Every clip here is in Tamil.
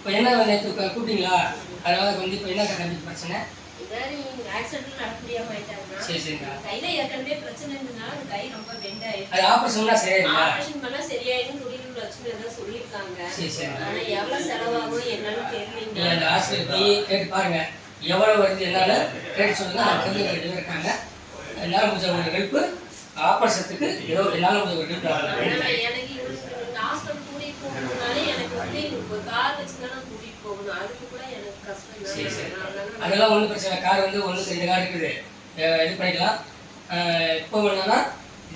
இப்போ என்ன நேற்று கூப்பிட்டீங்களா? அதனால வந்து இப்போ என்ன தம்பி பிரச்சனை? ஆக்சிடென்ட் நடக்க முடியாம ஆயிட்டாங்க. சரி சரிங்க. கையில ஏற்கனவே பிரச்சனை இருந்ததுனால அந்த கை ரொம்ப பெண்ட் ஆயிடுச்சு. அது ஆபரேஷன்னா சரியாயிடுமா? ஆபரேஷன் பண்ணா சரியாயிடும் துடியில் வச்சுட்டு சொல்லியிருக்காங்க. சரி சரி. ஆனா எவ்வளவு செலவாகும் என்னன்னு தெரியலீங்க. நீங்க அந்த ஹாஸ்பிட்டல் போய் கேட்டு பாருங்க. எவ்வளவு வருது என்னால கேட்டு சொல்லுங்க. அவங்க தெரிஞ்சவங்க இருக்காங்க. என்னால முடிஞ்ச ஒரு ஹெல்ப் ஆபரேஷத்துக்கு ஏதோ என்னால முடிஞ்ச ஒரு ஹெல்ப் எனக்கு ஹாஸ்பிட்டல் கூட்டிட்டு போகணும்னாலே எனக்கு வந்து ஒரு கார் வச்சுதான் நான் கூட்டிட்டு போகணும். அதுக்கு கூட எனக்கு கஷ்டம் தான். அதெல்லாம் ஒன்றும் பிரச்சனை. கார் வந்து 1-2 கார் இருக்குது, இது பண்ணிக்கலாம். இப்போ என்னன்னா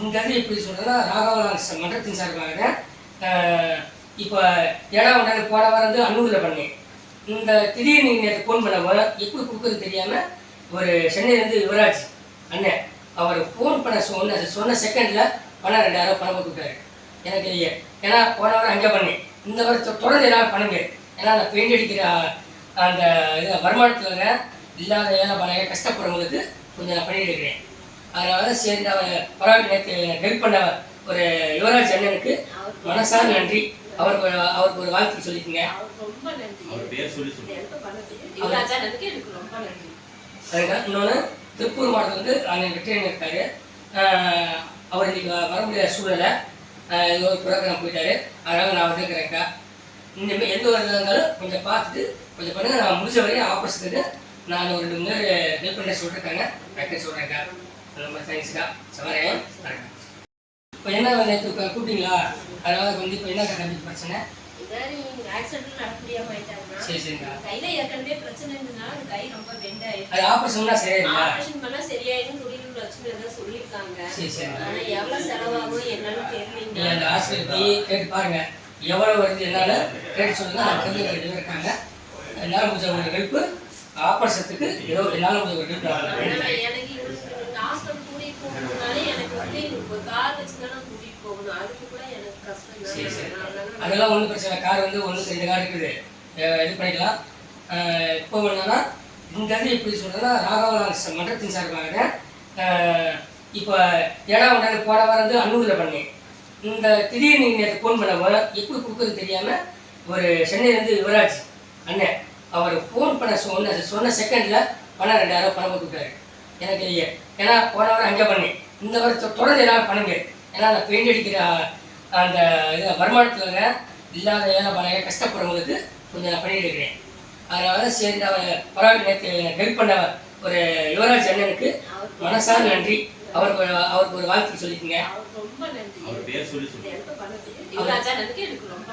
இந்த இது எப்படி சொல்றதுன்னா ராகவலாங்க மன்றத்தின் சார்பாக இப்போ 7ஆம் ஆண்டு போன வாரம் வந்து அன்னூரில் பண்ணேன். இந்த திடீர்னு நீங்கள் ஃபோன் பண்ணவோ எப்படி கொடுக்குறது தெரியாமல் ஒரு சென்னையிலேருந்து யுவராஜ் அண்ணன் அவர் ஃபோன் பண்ண சொன்ன செகண்டில் பணம் 2000 பணம் கொடுத்தாரு எனக்கு. ஏன்னா போன வாரம் அங்கே பண்ணேன், இந்த வாரம் தொடர்ந்து என்னால் பண்ண முடியாது. ஏன்னா அந்த பெயிண்ட் அடிக்கிற அந்த இது வருமானத்தில் இல்லாத ஏழை பணம் கஷ்டப்படுறவங்களுக்கு கொஞ்சம் நான் பண்ணிட்டு இருக்கிறேன். அதனால சரி நான் பரவாயில்ல. நேற்று எனக்கு ஹெல்ப் பண்ண ஒரு யுவராஜ் அண்ணனுக்கு மனசார நன்றி. அவருக்கு ஒரு வாழ்த்து சொல்லிக்கோங்க. அதுக்காக இன்னொன்று திருப்பூர் மாவட்டத்தில் வந்து அண்ணன் வெற்றியன் இருக்காரு. அவர் இன்னைக்கு வர முடியாத சூழ்நிலை, ஏதோ ஒரு புறக்கணம் போயிட்டாரு. அதனால நான் வந்துருக்கிறேன்க்கா. இனிமேல் எந்த ஒரு இதாக இருந்தாலும் கொஞ்சம் பார்த்துட்டு கொஞ்சம் பண்ணுங்கள். நான் முடிஞ்ச வரையும் ஆப்போசிட்டுக்கு நான் ஒரு 2 மணி நேரம் ஹெல்ப் பண்ண சொல்லியிருக்காங்க. டாக்டர் சொல்கிறேன்க்கா. ரொம்ப தேங்க்ஸ்க்கா. சவரேன். இப்போ என்ன நேற்று கூப்பிட்டீங்களா? அதனால வந்து இப்போ என்ன தம்பி பிரச்சனை? ஆக்சிடென்ட் நடக்க முடியாம ஆயிட்டாங்க. சரி சரிங்க. கையில ஏற்கனவே பிரச்சனை இருந்ததுனால அந்த கை ரொம்ப பெண்ட் ஆயிடுச்சு. அது ஆபரேஷன்னா சரியாயிடுமா? ஆபரேஷன் பண்ணா சரியாயிடும் துடியில் வச்சுட்டு சொல்லியிருக்காங்க. சரி சரி. ஆனா எவ்வளவு செலவாகும் என்னன்னு தெரியலீங்க. நீங்க அந்த ஹாஸ்பிட்டல் போய் கேட்டு பாருங்க. எவ்வளவு வருது என்னால கேட்டு சொல்லுங்க. அவங்க தெரிஞ்சவங்க இருக்காங்க. என்னால முடிஞ்ச ஒரு ஹெல்ப் ஆபரேஷத்துக்கு ஏதோ என்னால முடிஞ்ச ஒரு ஹெல்ப் எனக்கு ஹாஸ்பிட்டல் கூட்டிட்டு போகணும்னாலே எனக்கு வந்து ஒரு கார் வச்சுதான் நான் கூட்டிட்டு போகணும். அதுக்கு கூட எனக்கு கஷ்டம் தான். அதெல்லாம் ஒன்றும் பிரச்சனை. கார் வந்து 1-2 கார் இருக்குது, இது பண்ணிக்கலாம். இப்போ என்னன்னா இந்த இது எப்படி சொல்றதுன்னா ராகவலாங்க மன்றத்தின் சார்பாக இப்போ 7ஆம் ஆண்டு போன வாரம் வந்து அன்னூரில் பண்ணேன். இந்த திடீர்னு நீங்கள் ஃபோன் பண்ணவோ எப்படி கொடுக்குறது தெரியாமல் ஒரு சென்னையிலேருந்து யுவராஜ் அண்ணன் அவர் ஃபோன் பண்ண சொன்ன செகண்டில் பணம் 2000 பணம் கொடுத்தாரு எனக்கு. ஏன்னா போன வாரம் அங்கே பண்ணேன், இந்த வாரம் தொடர்ந்து என்னால் பண்ண முடியாது. ஏன்னா அந்த பெயிண்ட் அடிக்கிற அந்த இது வருமானத்தில் இல்லாத ஏழை பணம் கஷ்டப்படுறவங்களுக்கு கொஞ்சம் நான் பண்ணிட்டு இருக்கிறேன். அதனால சரி நான் பரவாயில்ல. நேற்று எனக்கு ஹெல்ப் பண்ண ஒரு யுவராஜ் அண்ணனுக்கு மனசார நன்றி. அவருக்கு ஒரு வாழ்த்து சொல்லிக்கோங்க. ரொம்ப நன்றி. அவர் பேர் சொல்லி எனக்கு ரொம்ப